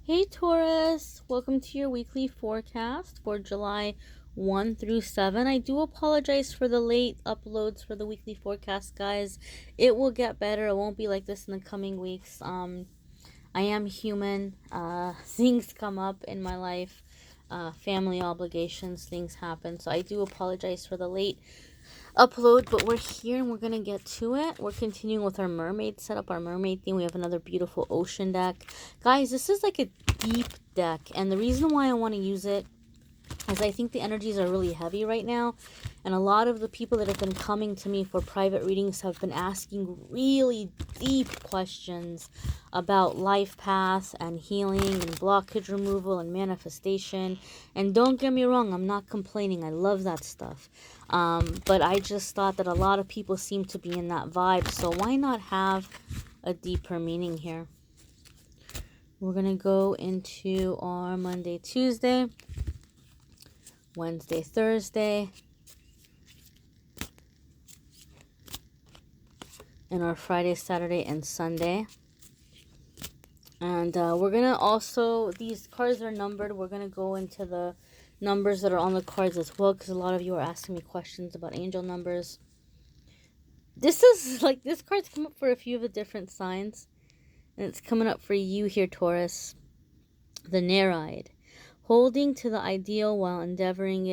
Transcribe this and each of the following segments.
Hey Taurus, welcome to your weekly forecast for July 1 through 7. I do apologize for the late uploads for the weekly forecast, guys. It will get better. It won't be like this in the coming weeks. I am human. Things come up in my life. Family obligations, things happen. So I do apologize for the late upload, but we're here and we're gonna get to it. We're continuing with our mermaid setup, our mermaid theme. We have another beautiful ocean deck, guys. This is like a deep deck, and the reason why I want to use it is I think the energies are really heavy right now, and a lot of the people that have been coming to me for private readings have been asking really deep questions about life path and healing and blockage removal and manifestation. And don't get me wrong, I'm not complaining. I love that stuff. But I just thought that a lot of people seem to be in that vibe, so why not have a deeper meaning here? We're going to go into our Monday, Tuesday, Wednesday, Thursday, and our Friday, Saturday, and Sunday. And we're going to also, these cards are numbered. We're going to go into the numbers that are on the cards as well, because a lot of you are asking me questions about angel numbers. This is like, this card's come up for a few of the different signs. And it's coming up for you here, Taurus. The Nereid. Holding to the ideal while endeavoring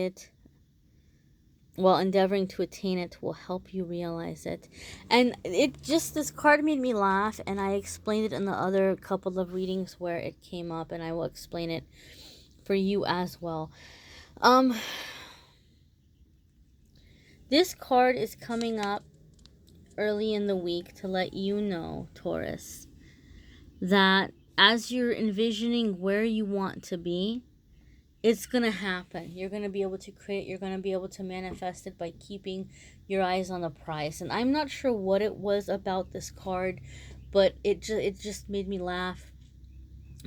to attain it will help you realize it. And it just, this card made me laugh, and I explained it in the other couple of readings where it came up, and I will explain it for you as well. This card is coming up early in the week to let you know, Taurus, that as you're envisioning where you want to be, it's going to happen. You're going to be able to create, you're going to be able to manifest it by keeping your eyes on the prize. And I'm not sure what it was about this card, but it just made me laugh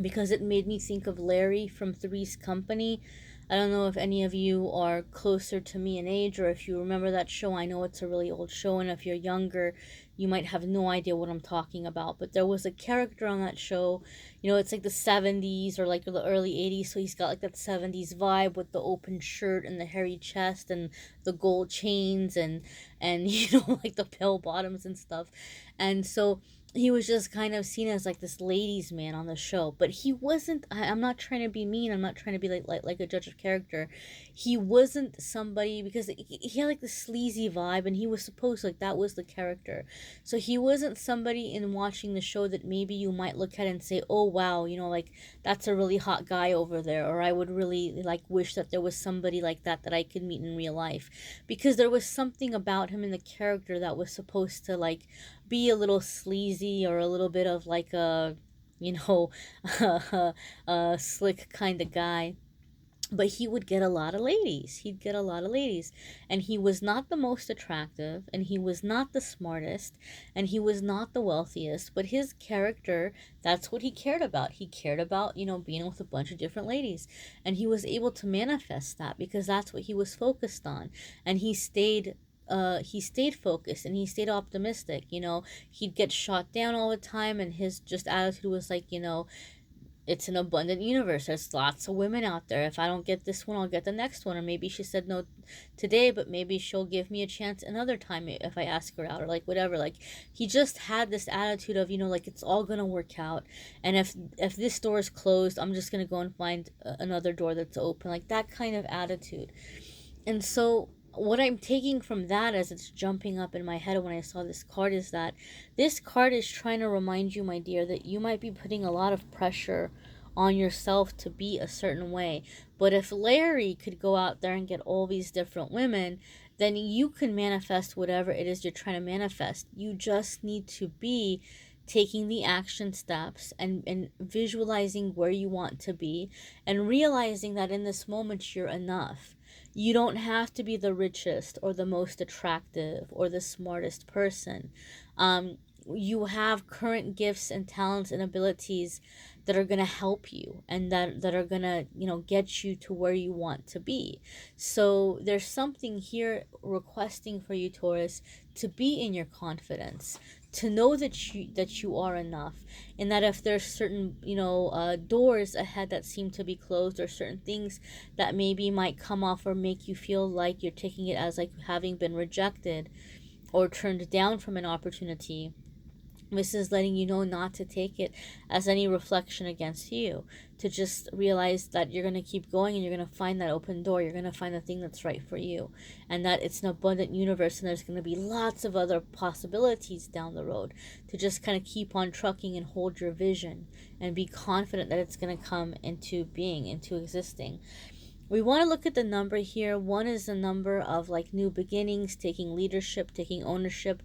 because it made me think of Larry from Three's Company. I don't know if any of you are closer to me in age or if you remember that show. I know it's a really old show, and if you're younger, you might have no idea what I'm talking about. But there was a character on that show, you know, it's like the 70s or like the early 80s, so he's got like that 70s vibe with the open shirt and the hairy chest and the gold chains and you know, like the bell bottoms and stuff. And so he was just kind of seen as like this ladies' man on the show, but he wasn't. I'm not trying to be mean. I'm not trying to be like a judge of character. He wasn't somebody, because he had like this sleazy vibe, and he was supposed, like, that was the character. So he wasn't somebody in watching the show that maybe you might look at and say, oh wow, you know, like, that's a really hot guy over there, or I would really like wish that there was somebody like that I could meet in real life, because there was something about him in the character that was supposed to like be a little sleazy or a little bit of like a, you know, a slick kind of guy. But he would get a lot of ladies. He'd get a lot of ladies. And he was not the most attractive, and he was not the smartest, and he was not the wealthiest. But his character, that's what he cared about. He cared about, you know, being with a bunch of different ladies. And he was able to manifest that because that's what he was focused on. And he stayed focused, and he stayed optimistic. You know, he'd get shot down all the time, and his just attitude was like, you know, it's an abundant universe. There's lots of women out there. If I don't get this one, I'll get the next one. Or maybe she said no today, but maybe she'll give me a chance another time if I ask her out, or like whatever. Like, he just had this attitude of, you know, like, it's all gonna work out. And if this door is closed, I'm just gonna go and find another door that's open. Like, that kind of attitude. And so what I'm taking from that, as it's jumping up in my head when I saw this card, is that this card is trying to remind you, my dear, that you might be putting a lot of pressure on yourself to be a certain way. But if Larry could go out there and get all these different women, then you can manifest whatever it is you're trying to manifest. You just need to be taking the action steps and visualizing where you want to be, and realizing that in this moment you're enough. You don't have to be the richest or the most attractive or the smartest person. You have current gifts and talents and abilities that are going to help you, and that are going to, you know, get you to where you want to be. So there's something here requesting for you, Taurus, to be in your confidence, to know that you are enough, and that if there's certain doors ahead that seem to be closed, or certain things that maybe might come off or make you feel like you're taking it as like having been rejected or turned down from an opportunity, this is letting you know not to take it as any reflection against you, to just realize that you're going to keep going and you're going to find that open door. You're going to find the thing that's right for you, and that it's an abundant universe, and there's going to be lots of other possibilities down the road, to just kind of keep on trucking and hold your vision and be confident that it's going to come into being, into existing. We want to look at the number here. 1 is the number of like new beginnings, taking leadership, taking ownership,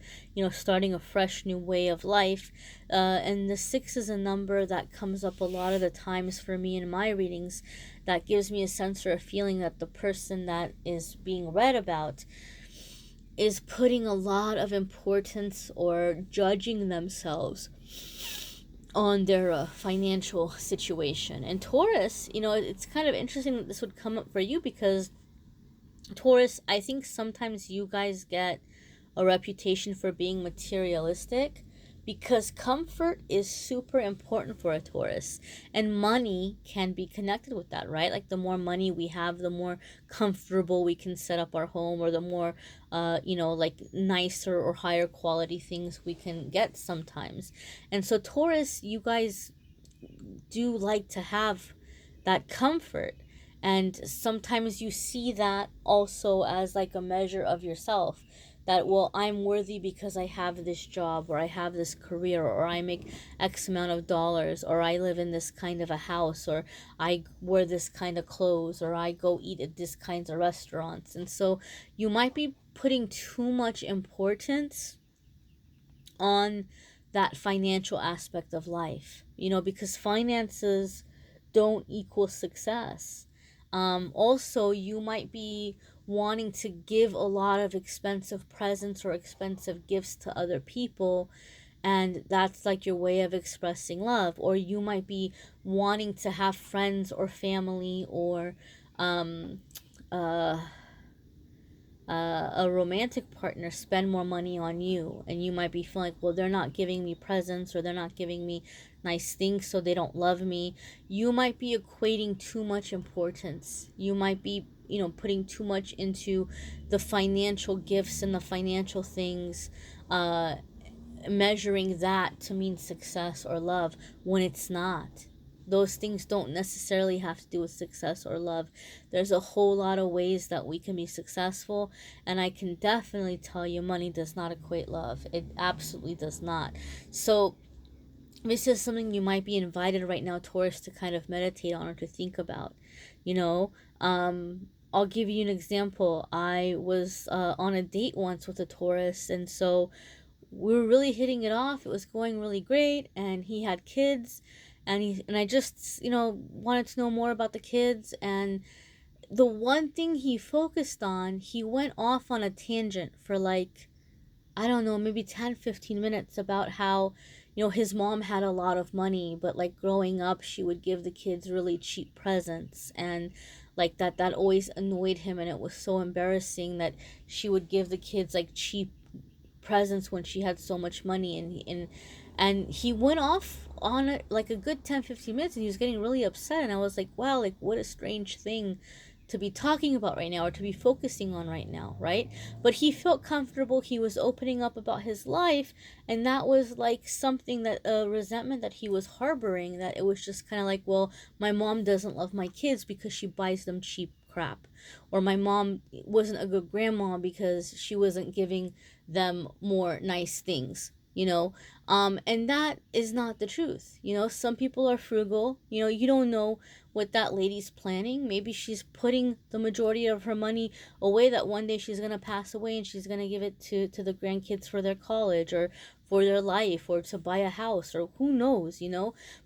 starting a fresh new way of life. And the 6 is a number that comes up a lot of the times for me in my readings, that gives me a sense or a feeling that the person that is being read about is putting a lot of importance or judging themselves on their financial situation. And Taurus, it's kind of interesting that this would come up for you, because Taurus, I think sometimes you guys get a reputation for being materialistic, because comfort is super important for a Taurus, and money can be connected with that, right? Like the more money we have, the more comfortable we can set up our home, or the more like nicer or higher quality things we can get sometimes. And so Taurus, you guys do like to have that comfort, and sometimes you see that also as like a measure of yourself, that, well, I'm worthy because I have this job, or I have this career, or I make X amount of dollars, or I live in this kind of a house, or I wear this kind of clothes, or I go eat at this kinds of restaurants. And so you might be putting too much importance on that financial aspect of life, because finances don't equal success. Also, you might be wanting to give a lot of expensive presents or expensive gifts to other people, and that's like your way of expressing love. Or you might be wanting to have friends or family, or a romantic partner spend more money on you, and you might be feeling like, well, they're not giving me presents, or they're not giving me nice things, so they don't love me. You might be equating too much importance. You might be putting too much into the financial gifts and the financial things, measuring that to mean success or love, when it's not. Those things don't necessarily have to do with success or love. There's a whole lot of ways that we can be successful, and I can definitely tell you, money does not equate love. It absolutely does not. So this is something you might be invited right now, Taurus, to kind of meditate on or to think about. I'll give you an example. I was on a date once with a Taurus, and so we were really hitting it off. It was going really great, and he had kids, and I just wanted to know more about the kids. And the one thing he focused on, he went off on a tangent for like, I don't know, maybe 10-15 minutes, about how his mom had a lot of money, but like growing up she would give the kids really cheap presents, and like that always annoyed him, and it was so embarrassing that she would give the kids like cheap presents when she had so much money. And he went off on it like a good 10-15 minutes, and he was getting really upset. And I was like, wow, like what a strange thing to be talking about right now, or to be focusing on right now, right? But he felt comfortable. He was opening up about his life, and that was like something, that resentment that he was harboring, that it was just kind of like, well, my mom doesn't love my kids because she buys them cheap crap, or my mom wasn't a good grandma because she wasn't giving them more nice things, and that is not the truth. Some people are frugal. You don't know what that lady's planning. Maybe she's putting the majority of her money away, that one day she's going to pass away, and she's going to give it to the grandkids for their college, or for their life, or to buy a house, or who knows.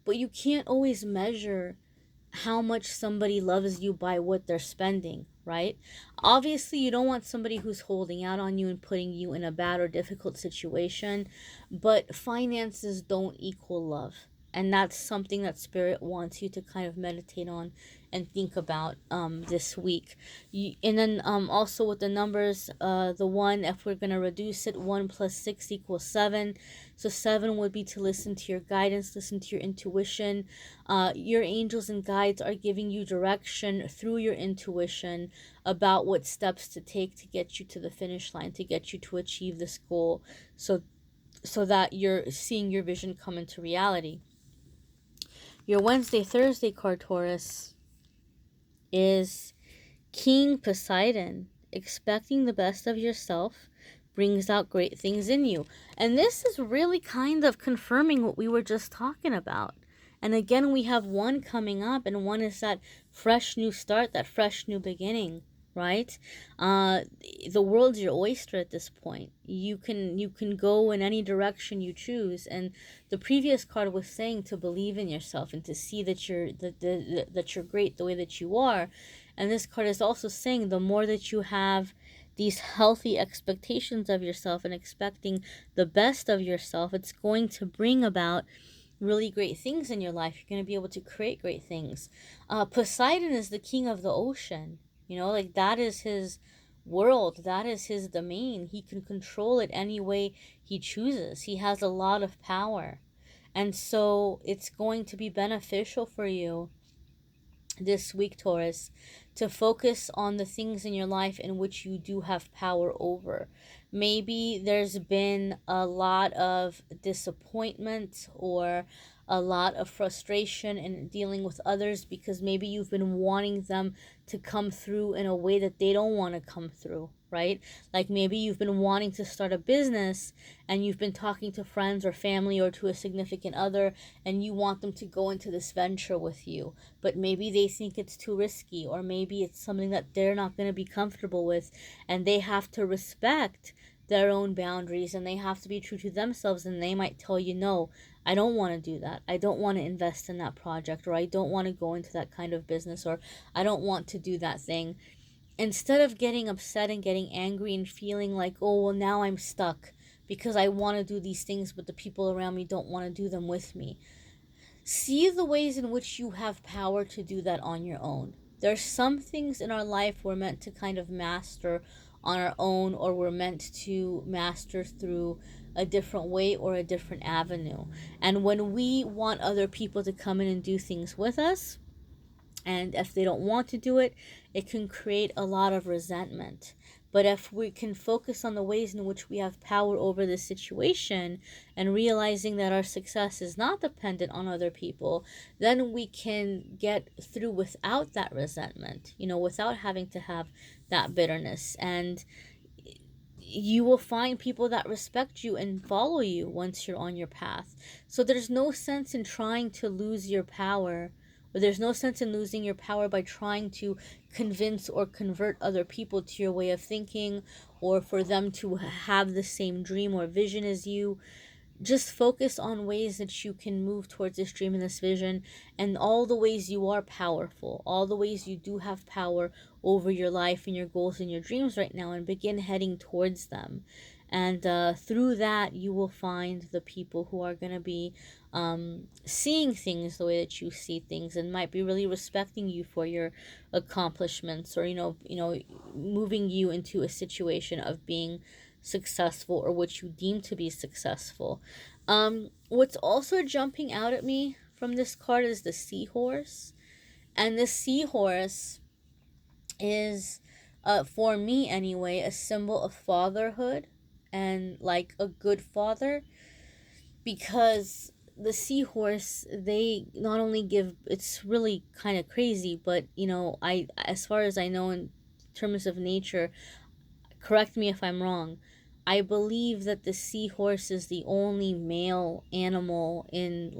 But you can't always measure how much somebody loves you by what they're spending, right? Obviously, you don't want somebody who's holding out on you and putting you in a bad or difficult situation, but finances don't equal love. And that's something that Spirit wants you to kind of meditate on and think about this week. And then also with the numbers, the 1, if we're going to reduce it, 1 plus 6 equals 7. So 7 would be to listen to your guidance, listen to your intuition. Your angels and guides are giving you direction through your intuition about what steps to take to get you to the finish line, to get you to achieve this goal, so that you're seeing your vision come into reality. Your Wednesday, Thursday card, Taurus, is King Poseidon. Expecting the best of yourself brings out great things in you. And this is really kind of confirming what we were just talking about. And again, we have 1 coming up, and 1 is that fresh new start, that fresh new beginning, right? The world's your oyster at this point. You can go in any direction you choose. And the previous card was saying to believe in yourself and to see that that you're great the way that you are. And this card is also saying the more that you have these healthy expectations of yourself and expecting the best of yourself, it's going to bring about really great things in your life. You're going to be able to create great things. Poseidon is the king of the ocean. Like that is his world. That is his domain. He can control it any way he chooses. He has a lot of power. And so it's going to be beneficial for you this week, Taurus, to focus on the things in your life in which you do have power over. Maybe there's been a lot of disappointment or a lot of frustration in dealing with others because maybe you've been wanting them to come through in a way that they don't want to come through, right? Like maybe you've been wanting to start a business and you've been talking to friends or family or to a significant other and you want them to go into this venture with you, but maybe they think it's too risky, or maybe it's something that they're not going to be comfortable with, and they have to respect their own boundaries and they have to be true to themselves, and they might tell you, no, I don't want to do that. I don't want to invest in that project, or I don't want to go into that kind of business, or I don't want to do that thing. Instead of getting upset and getting angry and feeling like, oh, well, now I'm stuck because I want to do these things, but the people around me don't want to do them with me. See the ways in which you have power to do that on your own. There's some things in our life we're meant to kind of master on our own, or we're meant to master through a different way or a different avenue. And when we want other people to come in and do things with us, and if they don't want to do it, it can create a lot of resentment. But if we can focus on the ways in which we have power over the situation and realizing that our success is not dependent on other people, then we can get through without that resentment, without having to have that bitterness. And you will find people that respect you and follow you once you're on your path. So there's no sense in trying to lose your power. But there's no sense in losing your power by trying to convince or convert other people to your way of thinking, or for them to have the same dream or vision as you. Just focus on ways that you can move towards this dream and this vision, and all the ways you are powerful, all the ways you do have power over your life and your goals and your dreams right now, and begin heading towards them. And through that, you will find the people who are going to be seeing things the way that you see things, and might be really respecting you for your accomplishments, or moving you into a situation of being successful, or what you deem to be successful. What's also jumping out at me from this card is the seahorse. And the seahorse is, for me anyway, a symbol of fatherhood and like a good father, because the seahorse, they not only give, it's really kind of crazy, but I, as far as I know, in terms of nature, correct me if I'm wrong, I believe that the seahorse is the only male animal in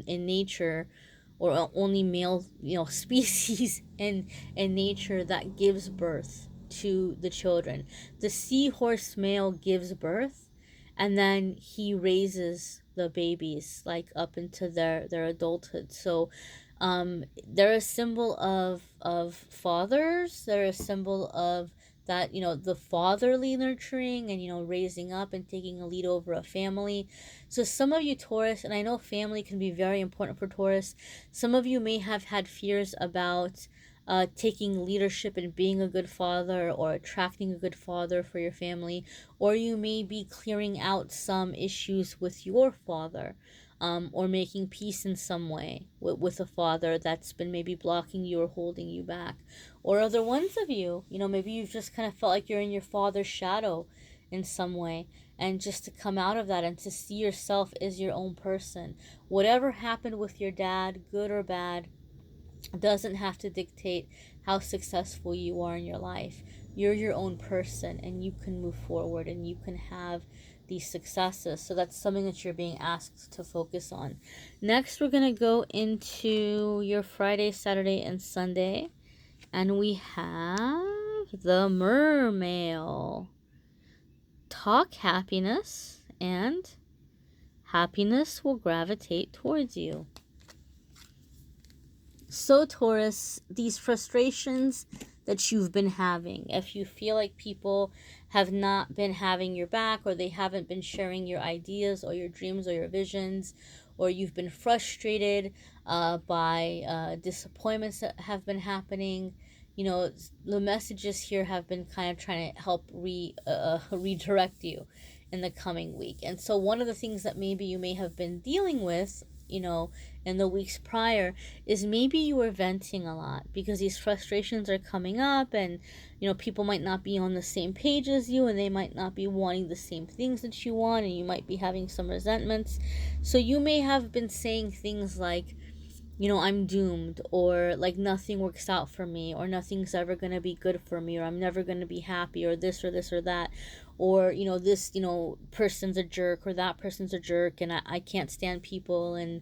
nature, or only male species in nature that gives birth to the children. The seahorse male gives birth, and then he raises the babies like up into their adulthood. So they're a symbol of fathers. They're a symbol of that, the fatherly nurturing and, raising up and taking a lead over a family. So some of you Taurus, and I know family can be very important for Taurus, some of you may have had fears about taking leadership and being a good father, or attracting a good father for your family, or you may be clearing out some issues with your father, or making peace in some way with a father that's been maybe blocking you or holding you back. Or other ones of you, maybe you've just kind of felt like you're in your father's shadow in some way, and just to come out of that and to see yourself as your own person. Whatever happened with your dad, good or bad, doesn't have to dictate how successful you are in your life. You're your own person, and you can move forward, and you can have these successes. So that's something that you're being asked to focus on. Next, we're going to go into your Friday, Saturday, and Sunday. And we have the Mermaid. Talk happiness, and happiness will gravitate towards you. So Taurus, these frustrations that you've been having, if you feel like people have not been having your back, or they haven't been sharing your ideas or your dreams or your visions, or you've been frustrated by disappointments that have been happening, the messages here have been kind of trying to help redirect you in the coming week. And so one of the things that maybe you may have been dealing with, in the weeks prior, is maybe you were venting a lot because these frustrations are coming up, and people might not be on the same page as you, and they might not be wanting the same things that you want, and you might be having some resentments. So you may have been saying things like, I'm doomed, or like nothing works out for me, or nothing's ever going to be good for me, or I'm never going to be happy, or this or that, or this person's a jerk, or that person's a jerk, and I can't stand people, and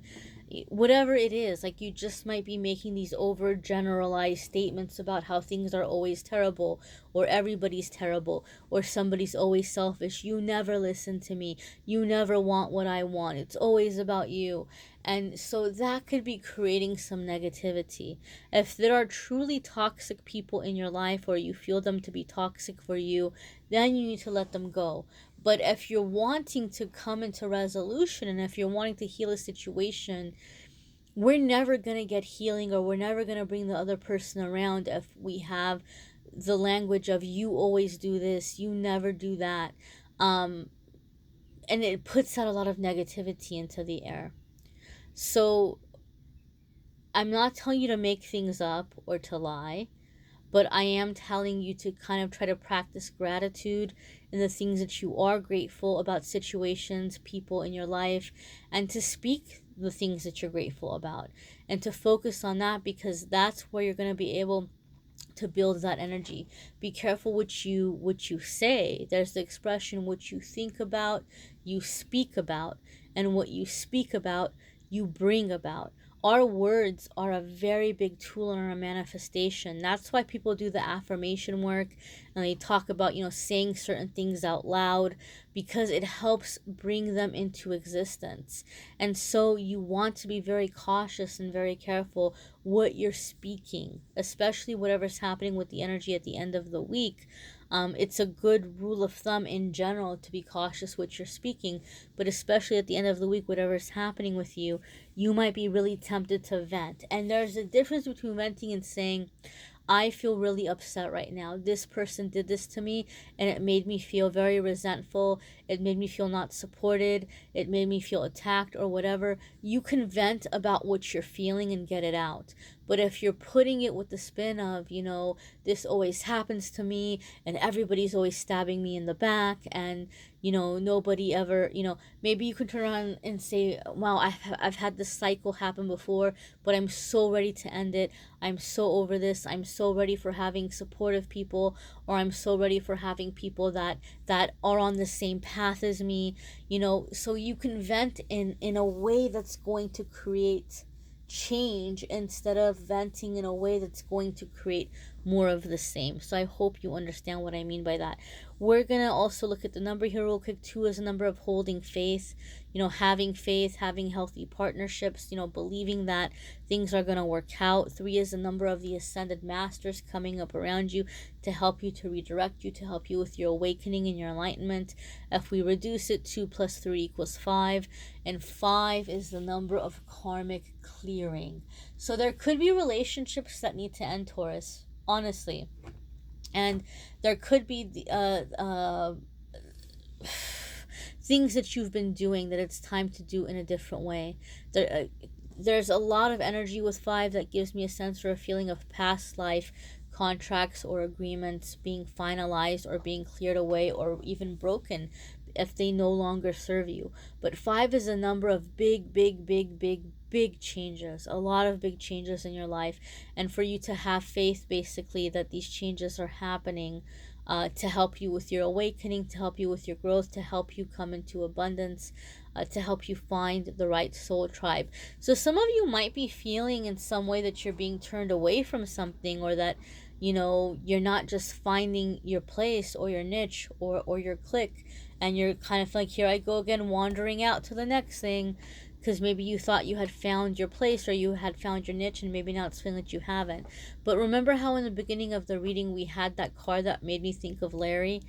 whatever it is. Like, you just might be making these over generalized statements about how things are always terrible, or everybody's terrible, or somebody's always selfish. You never listen to me, you never want what I want, it's always about you. And so that could be creating some negativity. If there are truly toxic people in your life, or you feel them to be toxic for you, then you need to let them go. But if you're wanting to come into resolution, and if you're wanting to heal a situation, we're never going to get healing, or we're never going to bring the other person around if we have the language of, you always do this, you never do that. And it puts out a lot of negativity into the air. So I'm not telling you to make things up or to lie, but I am telling you to kind of try to practice gratitude in the things that you are grateful about, situations, people in your life, and to speak the things that you're grateful about, and to focus on that, because that's where you're going to be able to build that energy. Be careful what you say. There's the expression, what you think about, you speak about, and what you speak about, you bring about. Our words are a very big tool in our manifestation. That's why people do the affirmation work, and they talk about, saying certain things out loud, because it helps bring them into existence. And so you want to be very cautious and very careful what you're speaking, especially whatever's happening with the energy at the end of the week. It's a good rule of thumb in general to be cautious what you're speaking, but especially at the end of the week, whatever's happening with you, you might be really tempted to vent. And there's a difference between venting and saying, I feel really upset right now. This person did this to me, and it made me feel very resentful. It made me feel not supported. It made me feel attacked, or whatever. You can vent about what you're feeling and get it out. But if you're putting it with the spin of, this always happens to me, and everybody's always stabbing me in the back, and, nobody ever, maybe you can turn around and say, wow, I've had this cycle happen before, but I'm so ready to end it. I'm so over this. I'm so ready for having supportive people, or I'm so ready for having people that are on the same path as me, so you can vent in a way that's going to create change, instead of venting in a way that's going to create more of the same. So I hope you understand what I mean by that. We're gonna also look at the number here real quick. 2 is a number of holding faith. having faith, having healthy partnerships, believing that things are going to work out. 3 is the number of the ascended masters coming up around you to help you, to redirect you, to help you with your awakening and your enlightenment. If we reduce it, 2 plus 3 equals 5, and 5 is the number of karmic clearing. So there could be relationships that need to end, Taurus, honestly. And there could be things that you've been doing that it's time to do in a different way. There's a lot of energy with 5 that gives me a sense or a feeling of past life contracts or agreements being finalized or being cleared away or even broken if they no longer serve you. But 5 is a number of big changes, a lot of big changes in your life, and for you to have faith basically that these changes are happening to help you with your awakening, to help you with your growth, to help you come into abundance, to help you find the right soul tribe. So some of you might be feeling in some way that you're being turned away from something, or that you're not just finding your place or your niche or your clique, and you're kind of like, here I go again, wandering out to the next thing, because maybe you thought you had found your place or you had found your niche, and maybe now it's feeling that you haven't. But remember how in the beginning of the reading we had that card that made me think of Larry?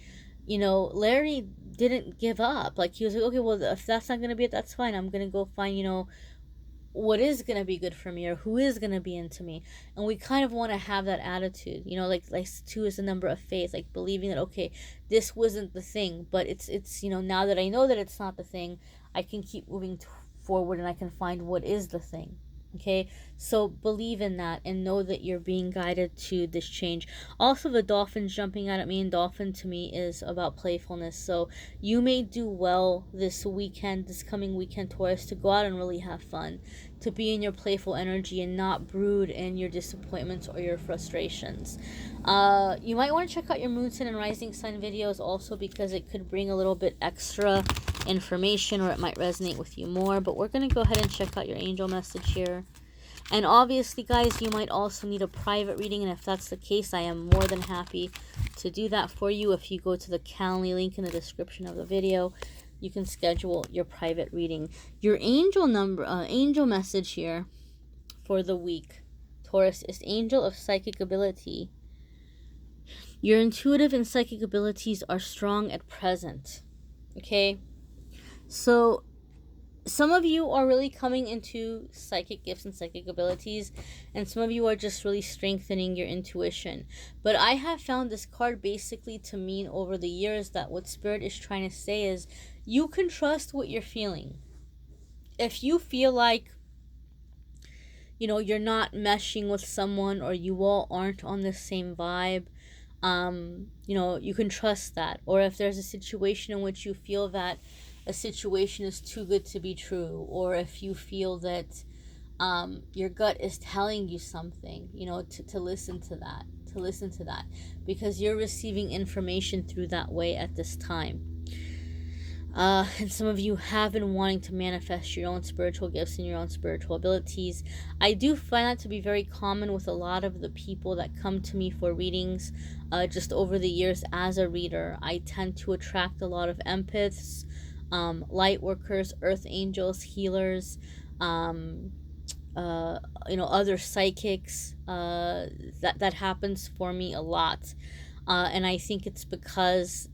Larry didn't give up. Like, he was like, okay, well, if that's not going to be it, that's fine. I'm going to go find, what is going to be good for me, or who is going to be into me. And we kind of want to have that attitude, like 2 is the number of faith, like believing that, okay, this wasn't the thing, but it's now that I know that it's not the thing, I can keep moving forward and I can find what is the thing. Okay, so believe in that and know that you're being guided to this change. Also, the dolphins jumping out at me, and dolphin to me is about playfulness. So you may do well this coming weekend, Taurus, to go out and really have fun, to be in your playful energy and not brood in your disappointments or your frustrations. You might want to check out your moon sign and rising sign videos also, because it could bring a little bit extra information, or it might resonate with you more. But we're going to go ahead and check out your angel message here. And obviously, guys, you might also need a private reading, and if that's the case, I am more than happy to do that for you. If you go to the Calendly link in the description of the video, you can schedule your private reading. Your angel message here for the week, Taurus, is Angel of Psychic Ability. Your intuitive and psychic abilities are strong at present. Okay? So some of you are really coming into psychic gifts and psychic abilities, and some of you are just really strengthening your intuition. But I have found this card basically to mean over the years that what Spirit is trying to say is you can trust what you're feeling. If you feel like you're not meshing with someone, or you all aren't on the same vibe, you can trust that. Or if there's a situation in which you feel that a situation is too good to be true, or if you feel that your gut is telling you something, to listen to that, because you're receiving information through that way at this time. And some of you have been wanting to manifest your own spiritual gifts and your own spiritual abilities. I do find that to be very common with a lot of the people that come to me for readings. Just over the years as a reader, I tend to attract a lot of empaths, light workers, earth angels, healers, other psychics. That happens for me a lot, and I think it's because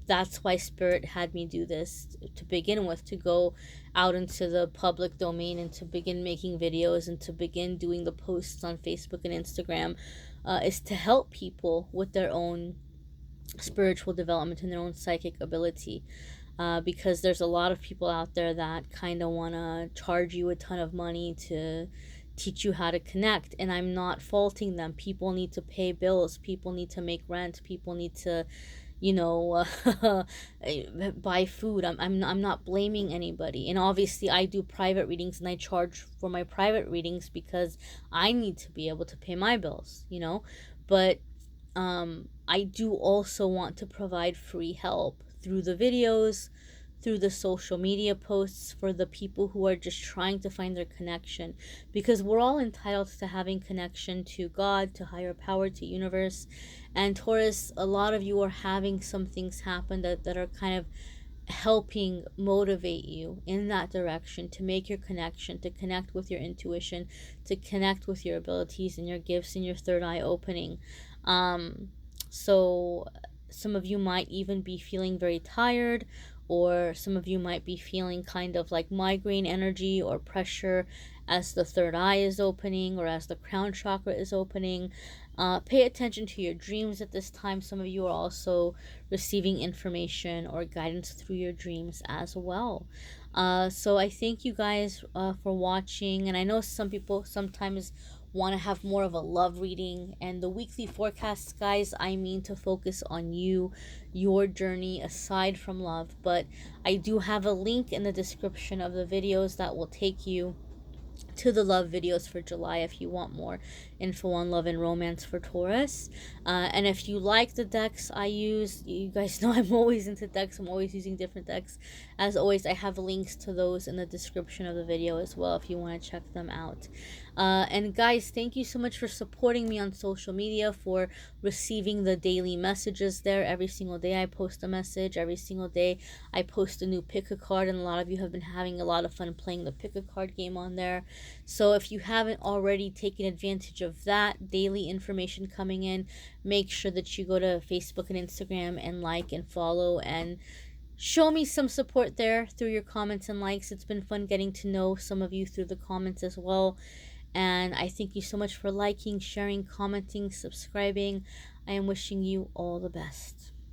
that's why Spirit had me do this to begin with, to go out into the public domain and to begin making videos and to begin doing the posts on Facebook and Instagram, is to help people with their own spiritual development and their own psychic ability. Because there's a lot of people out there that kind of want to charge you a ton of money to teach you how to connect, and I'm not faulting them. People need to pay bills, people need to make rent, people need to buy food. I'm not blaming anybody. And obviously I do private readings, and I charge for my private readings because I need to be able to pay my bills, but I do also want to provide free help through the videos, through the social media posts, for the people who are just trying to find their connection, because we're all entitled to having connection to God, to higher power, to universe. And Taurus, a lot of you are having some things happen that are kind of helping motivate you in that direction, to make your connection, to connect with your intuition, to connect with your abilities and your gifts and your third eye opening. So some of you might even be feeling very tired, or some of you might be feeling kind of like migraine energy or pressure as the third eye is opening or as the crown chakra is opening. Pay attention to your dreams at this time. Some of you are also receiving information or guidance through your dreams as well. So I thank you guys for watching. And I know some people sometimes want to have more of a love reading, and the weekly forecasts, guys, I mean to focus on you, your journey aside from love. But I do have a link in the description of the videos that will take you to the love videos for July if you want more info on love and romance for Taurus. And if you like the decks I use, you guys know I'm always into decks. I'm always using different decks. As always, I have links to those in the description of the video as well if you want to check them out. And guys, thank you so much for supporting me on social media, for receiving the daily messages there. Every single day I post a message. Every single day I post a new pick a card, and a lot of you have been having a lot of fun playing the pick a card game on there. So if you haven't already taken advantage of that daily information coming in, make sure that you go to Facebook and Instagram and like and follow and show me some support there through your comments and likes. It's been fun getting to know some of you through the comments as well. And I thank you so much for liking, sharing, commenting, subscribing. I am wishing you all the best.